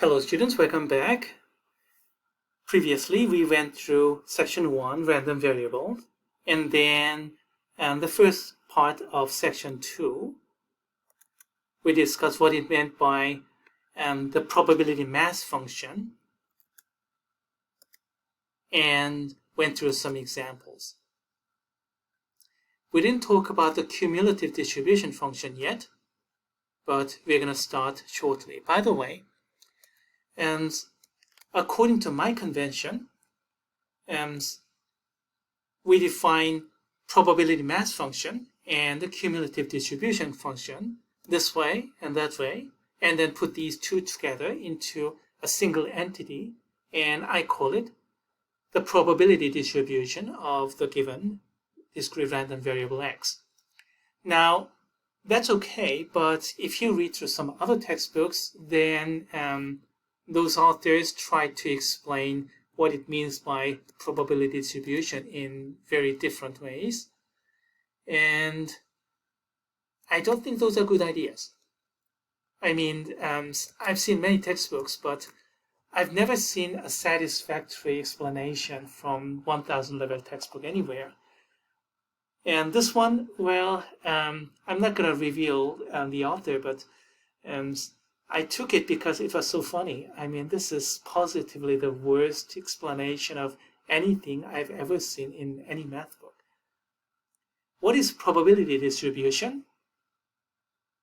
Hello students, welcome back. Previously we went through section 1, random variables, and then the first part of section 2 we discussed what it meant by the probability mass function and went through some examples. We didn't talk about the cumulative distribution function yet, but we're going to start shortly. By the way, and according to my convention, we define probability mass function and the cumulative distribution function this way and that way, and then put these two together into a single entity, and I call it the probability distribution of the given discrete random variable x. Now, that's okay, but if you read through some other textbooks, then those authors try to explain what it means by probability distribution in very different ways. And I don't think those are good ideas. I mean, I've seen many textbooks, but I've never seen a satisfactory explanation from 1000 level textbook anywhere. And this one, well, I'm not going to reveal the author, but I took it because it was so funny. I mean, this is positively the worst explanation of anything I've ever seen in any math book. What is probability distribution?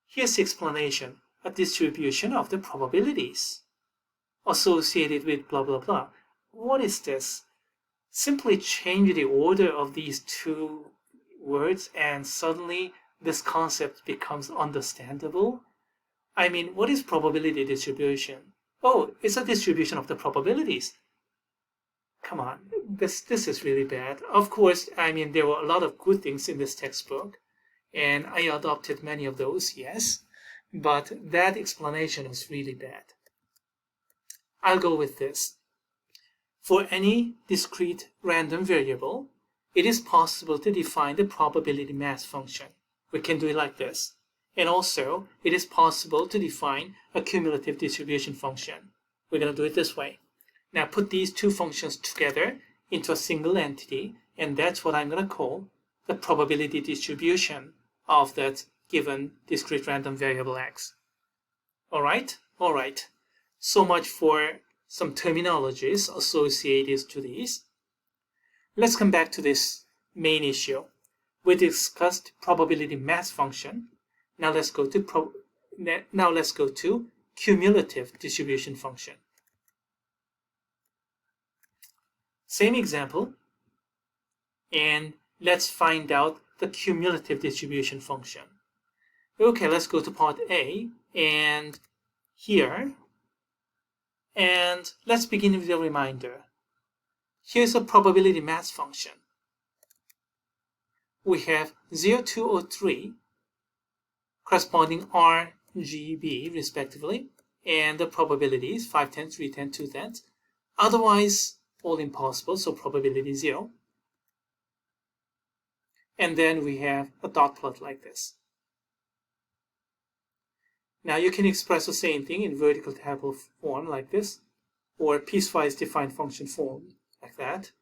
Here's the explanation: a distribution of the probabilities associated with blah, blah, blah. What is this? Simply change the order of these two words and suddenly this concept becomes understandable. I mean, what is probability distribution? Oh, it's a distribution of the probabilities. Come on, this is really bad. Of course, I mean, there were a lot of good things in this textbook, and I adopted many of those, yes, but that explanation is really bad. I'll go with this. For any discrete random variable, it is possible to define the probability mass function. We can do it like this. And also, it is possible to define a cumulative distribution function. We're going to do it this way. Now put these two functions together into a single entity, and that's what I'm going to call the probability distribution of that given discrete random variable x. All right? All right. So much for some terminologies associated to these. Let's come back to this main issue. We discussed probability mass function. Now let's go to cumulative distribution function. Same example, and let's find out the cumulative distribution function. Okay, let's go to part A and here, and let's begin with a reminder. Here's a probability mass function. We have 0, 2, or 3 corresponding R, G, B respectively, and the probabilities 5 tenths, 3 tenths, 2 tenths. Otherwise, all impossible, so probability 0. And then we have a dot plot like this. Now you can express the same thing in vertical table form like this, or piecewise defined function form like that.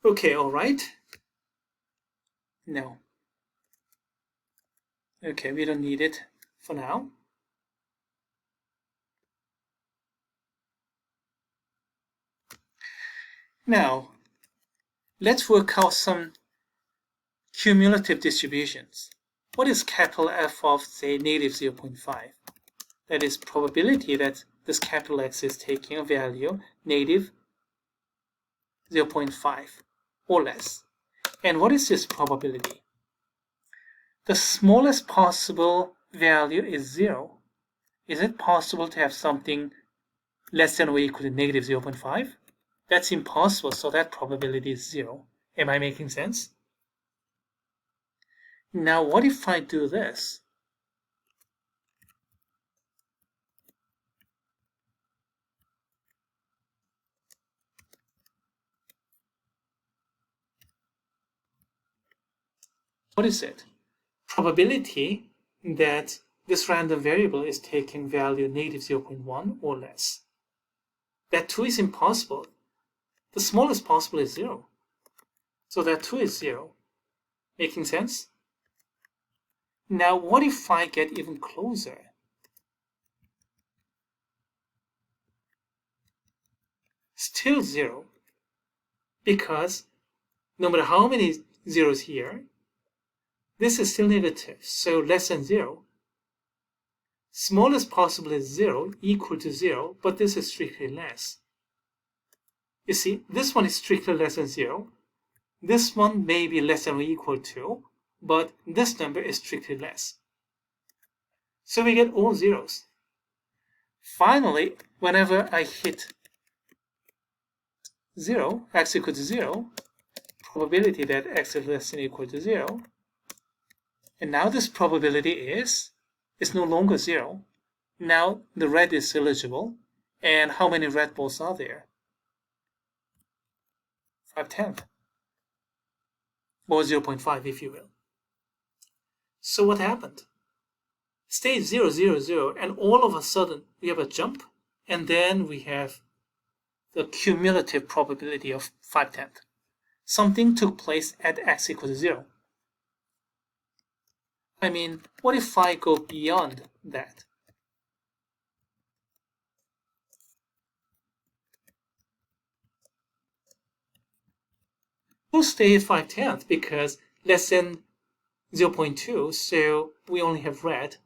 Okay, all right. No. Okay, we don't need it for now. Now, let's work out some cumulative distributions. What is capital F of, say, negative 0.5? That is probability that this capital X is taking a value negative 0.5 or less. And what is this probability? The smallest possible value is 0. Is it possible to have something less than or equal to negative 0.5? That's impossible, so that probability is 0. Am I making sense? Now, what if I do this? What is it? probability that this random variable is taking value negative 0.1 or less. That too is impossible. The smallest possible is 0. So that too is 0. Making sense? Now, what if I get even closer? Still 0. Because no matter how many zeros here, this is still negative, so less than 0. Smallest possible is 0, equal to 0, but this is strictly less. You see, this one is strictly less than 0. This one may be less than or equal to, but this number is strictly less. So we get all zeros. Finally, whenever I hit 0, x equal to 0, probability that x is less than or equal to 0, and now this probability is no longer 0. Now the red is eligible, and how many red balls are there? 5/10, or 0.5 if you will. So what happened? Stage 0, 0, 0, and all of a sudden we have a jump, and then we have the cumulative probability of 5/10. Something took place at x equals 0. I mean, what if I go beyond that? We'll stay at 5/10 because less than 0.2, so we only have red.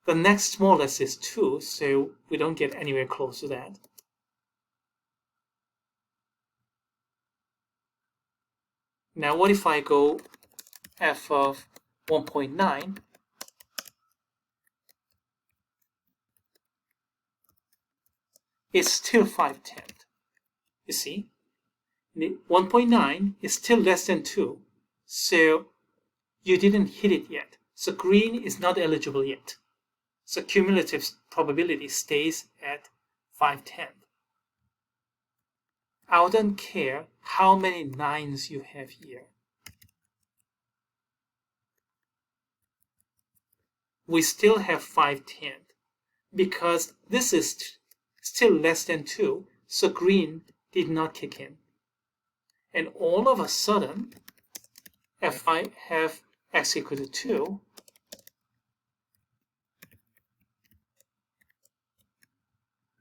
The next smallest is 2, so we don't get anywhere close to that. Now what if I go f of 1.9? It's still 5/10. You see? 1.9 is still less than 2, so you didn't hit it yet. So green is not eligible yet. So cumulative probability stays at 5/10. I don't care how many 9s you have here. We still have 5/10 because this is still less than 2, so green did not kick in. And all of a sudden, if I have x equal to 2,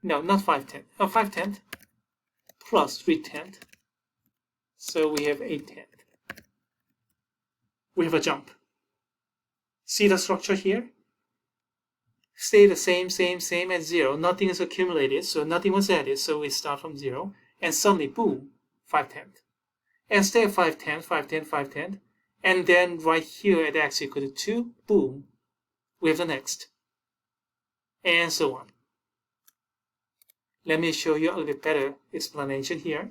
no, not 5/10, 5/10 plus 3/10, so we have 8/10. We have a jump. See the structure here? Stay the same at 0. Nothing is accumulated, so nothing was added, so we start from 0, and suddenly, boom, 5/10. And stay at 5/10, 5/10, 5/10, and then right here at x equal to 2, boom, we have the next, and so on. Let me show you a little bit better explanation here.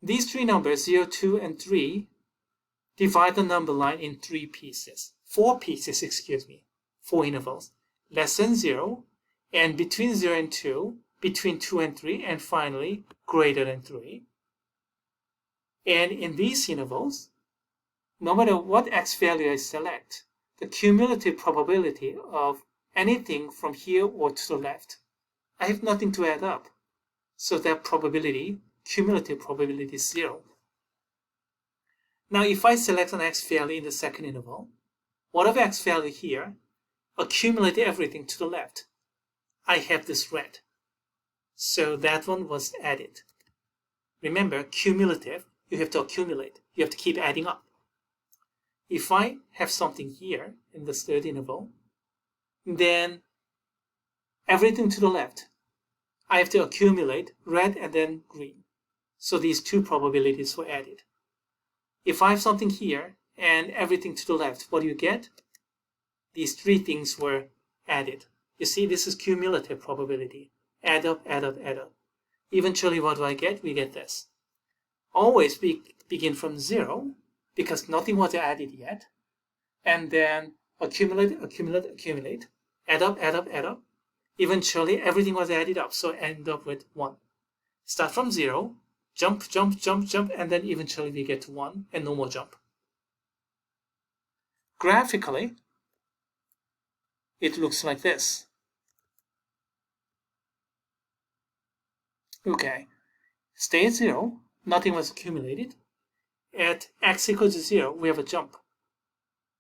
These three numbers, 0, 2, and 3, divide the number line in 4 pieces, 4 intervals, less than 0, and between 0 and 2, between 2 and 3, and finally greater than 3. And in these intervals, no matter what x value I select, the cumulative probability of anything from here or to the left, I have nothing to add up. So that probability, cumulative probability, is 0. Now if I select an x value in the second interval, whatever x value here, accumulate everything to the left. I have this red. So that one was added. Remember, cumulative, you have to accumulate. You have to keep adding up. If I have something here in this third interval, then everything to the left, I have to accumulate red and then green. So these two probabilities were added. If I have something here and everything to the left, what do you get? These three things were added. You see, this is cumulative probability. Add up, add up, add up. Eventually, what do I get? We get this. Always begin from 0 because nothing was added yet. And then accumulate, accumulate, accumulate. Add up, add up, add up. Eventually, everything was added up, so end up with 1. Start from 0, jump, jump, jump, jump, and then eventually we get to 1 and no more jump. graphically, it looks like this. Okay, stay at 0, nothing was accumulated. At x equals to 0, we have a jump.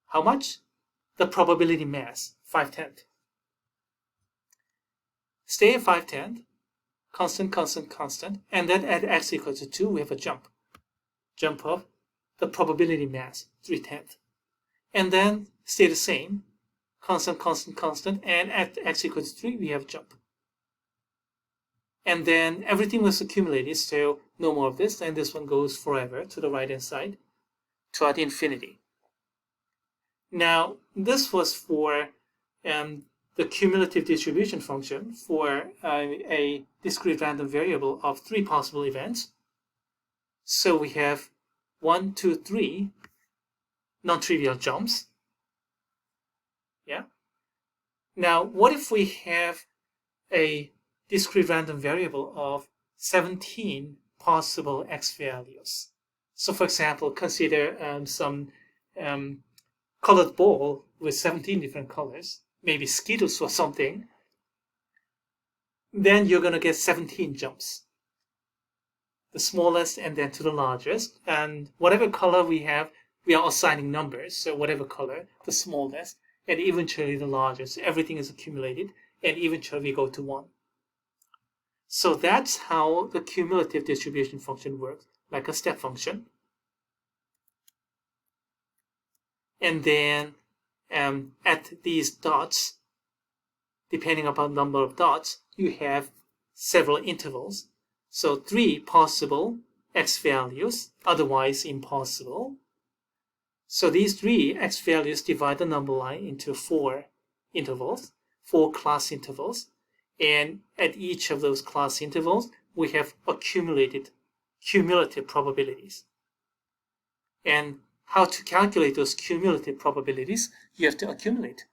How much? The probability mass, 5/10. Stay at 5/10, constant, constant, constant, and then at x equals to 2, we have a jump. Jump of the probability mass, 3/10. And then stay the same, constant, constant, constant, and at x equals to 3, we have a jump. And then everything was accumulated, so no more of this, and this one goes forever to the right-hand side, toward infinity. Now, this was for the cumulative distribution function for a discrete random variable of 3 possible events. So we have 1, 2, 3 non-trivial jumps. Yeah. Now, what if we have a discrete random variable of 17 possible x values? So, for example, consider some colored ball with 17 different colors, maybe Skittles or something. Then you're going to get 17 jumps. The smallest and then to the largest. And whatever color we have, we are assigning numbers. So whatever color, the smallest, and eventually the largest. Everything is accumulated, and eventually we go to 1. So that's how the cumulative distribution function works, like a step function. And then at these dots, depending upon the number of dots, you have several intervals. So 3 possible x values, otherwise impossible. So these 3 x values divide the number line into 4 intervals, 4 class intervals. And at each of those class intervals, we have accumulated cumulative probabilities. And how to calculate those cumulative probabilities, you have to accumulate.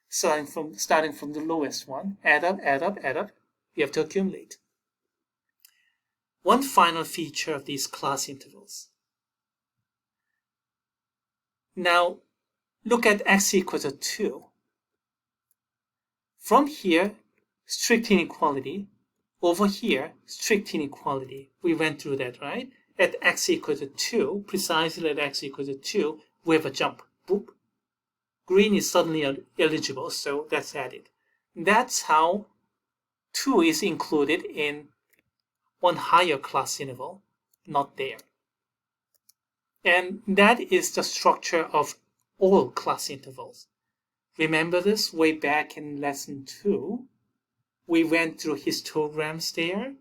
Starting from the lowest one, add up, add up, add up, you have to accumulate. One final feature of these class intervals. Now, look at x equals to 2. From here, strict inequality. Over here, strict inequality. We went through that, right? At x equals to 2, precisely at x equals to 2, we have a jump. Boop. Green is suddenly eligible, so that's added. That's how 2 is included in one higher class interval, not there. And that is the structure of all class intervals. Remember this way back in lesson 2? We went through histograms there.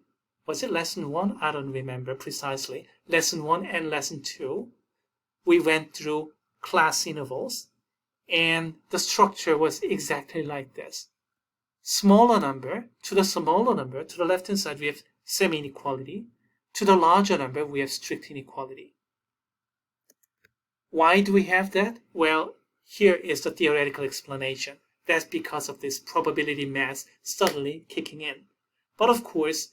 Was it lesson 1? I don't remember precisely. Lesson 1 and lesson 2, we went through class intervals, and the structure was exactly like this. Smaller number, to the smaller number, to the left-hand side, we have semi-inequality. To the larger number, we have strict inequality. Why do we have that? Well, here is the theoretical explanation. That's because of this probability mass suddenly kicking in. But of course,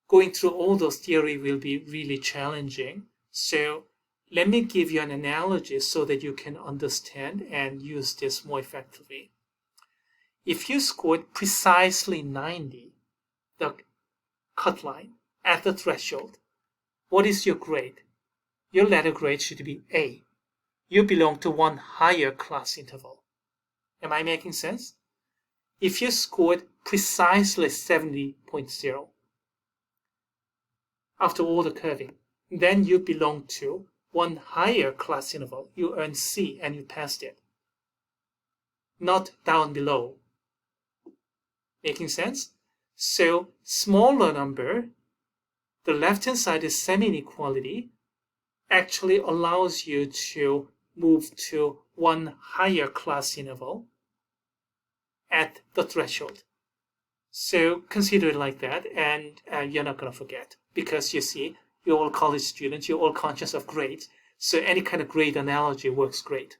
going through all those theory will be really challenging. So let me give you an analogy so that you can understand and use this more effectively. If you scored precisely 90, the cut line, at the threshold, what is your grade? Your letter grade should be A. You belong to one higher class interval. Am I making sense? If you scored precisely 70.0 after all the curving, then you belong to one higher class interval. You earn C and you passed it. Not down below. Making sense? So smaller number, the left-hand side is semi-inequality, actually allows you to move to one higher class interval at the threshold. So consider it like that, and you're not going to forget, because you see, you're all college students, you're all conscious of grades, so any kind of grade analogy works great.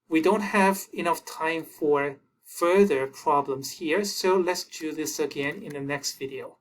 We don't have enough time for further problems here, so let's do this again in the next video.